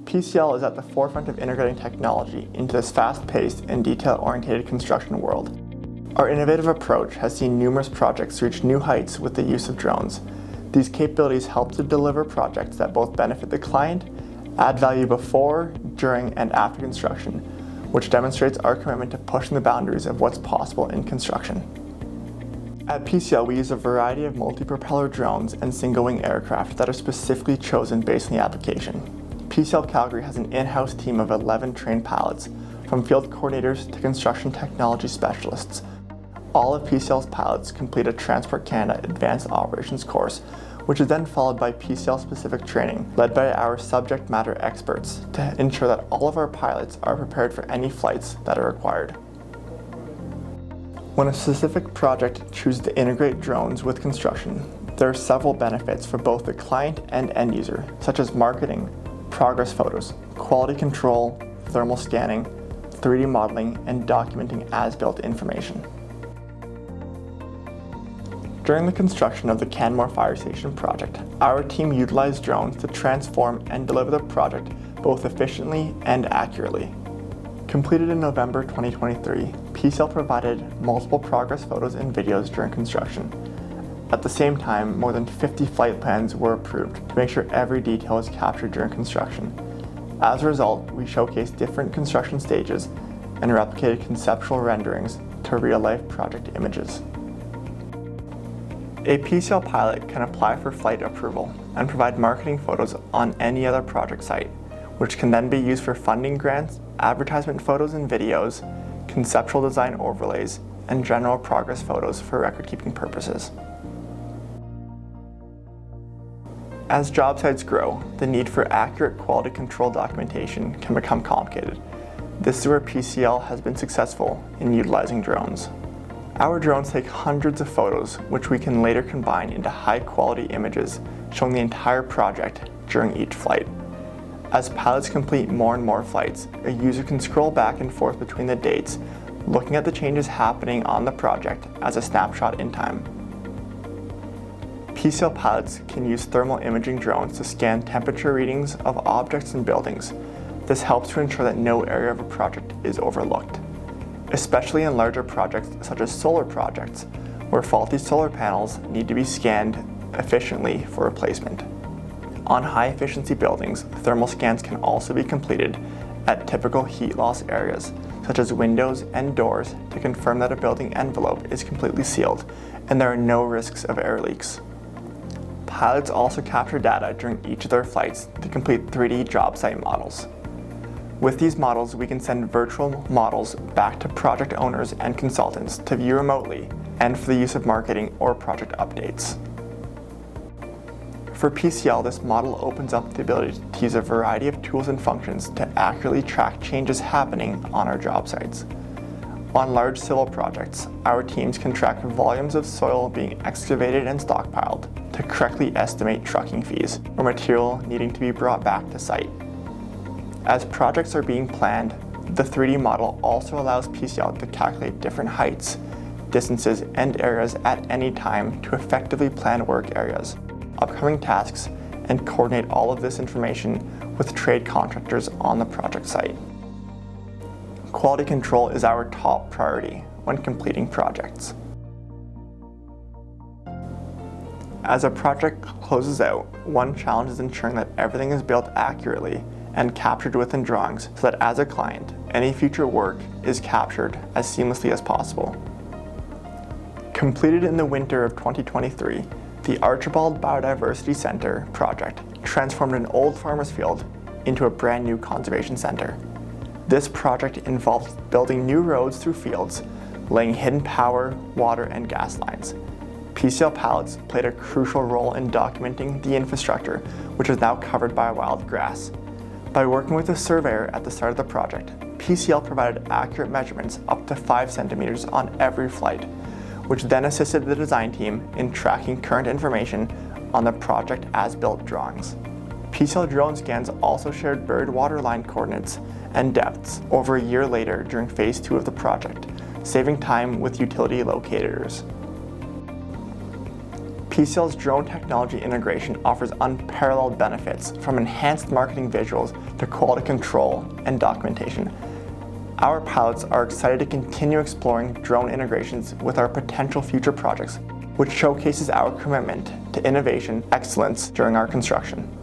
PCL is at the forefront of integrating technology into this fast-paced and detail-oriented construction world. Our innovative approach has seen numerous projects reach new heights with the use of drones. These capabilities help to deliver projects that both benefit the client, add value before, during, and after construction, which demonstrates our commitment to pushing the boundaries of what's possible in construction. At PCL, we use a variety of multi-propeller drones and single-wing aircraft that are specifically chosen based on the application. PCL Calgary has an in-house team of 11 trained pilots, from field coordinators to construction technology specialists. All of PCL's pilots complete a Transport Canada Advanced Operations course, which is then followed by PCL-specific training, led by our subject matter experts, to ensure that all of our pilots are prepared for any flights that are required. When a specific project chooses to integrate drones with construction, there are several benefits for both the client and end user, such as marketing, progress photos, quality control, thermal scanning, 3D modeling, and documenting as-built information. During the construction of the Canmore Fire Station project, our team utilized drones to transform and deliver the project both efficiently and accurately. Completed in November 2023, PCL provided multiple progress photos and videos during construction. At the same time, more than 50 flight plans were approved to make sure every detail is captured during construction. As a result, we showcased different construction stages and replicated conceptual renderings to real-life project images. A PCL pilot can apply for flight approval and provide marketing photos on any other project site, which can then be used for funding grants, advertisement photos and videos, conceptual design overlays, and general progress photos for record-keeping purposes. As job sites grow, the need for accurate quality control documentation can become complicated. This is where PCL has been successful in utilizing drones. Our drones take hundreds of photos, which we can later combine into high-quality images showing the entire project during each flight. As pilots complete more and more flights, a user can scroll back and forth between the dates, looking at the changes happening on the project as a snapshot in time. PCL pilots can use thermal imaging drones to scan temperature readings of objects and buildings. This helps to ensure that no area of a project is overlooked, especially in larger projects such as solar projects, where faulty solar panels need to be scanned efficiently for replacement. On high-efficiency buildings, thermal scans can also be completed at typical heat loss areas, such as windows and doors, to confirm that a building envelope is completely sealed and there are no risks of air leaks. Pilots also capture data during each of their flights to complete 3D job site models. With these models, we can send virtual models back to project owners and consultants to view remotely and for the use of marketing or project updates. For PCL, this model opens up the ability to use a variety of tools and functions to accurately track changes happening on our job sites. On large civil projects, our teams can track volumes of soil being excavated and stockpiled to correctly estimate trucking fees or material needing to be brought back to site. As projects are being planned, the 3D model also allows PCL to calculate different heights, distances, and areas at any time to effectively plan work areas, upcoming tasks, and coordinate all of this information with trade contractors on the project site. Quality control is our top priority when completing projects. As a project closes out, one challenge is ensuring that everything is built accurately and captured within drawings so that as a client, any future work is captured as seamlessly as possible. Completed in the winter of 2023, the Archibald Biodiversity Centre project transformed an old farmer's field into a brand new conservation centre. This project involved building new roads through fields, laying hidden power, water, and gas lines. PCL pilots played a crucial role in documenting the infrastructure, which is now covered by wild grass. By working with a surveyor at the start of the project, PCL provided accurate measurements up to 5 centimeters on every flight, which then assisted the design team in tracking current information on the project as-built drawings. PCL drone scans also shared buried water line coordinates and depths over a year later during phase 2 of the project, saving time with utility locators. PCL's drone technology integration offers unparalleled benefits, from enhanced marketing visuals to quality control and documentation. Our pilots are excited to continue exploring drone integrations with our potential future projects, which showcases our commitment to innovation excellence during our construction.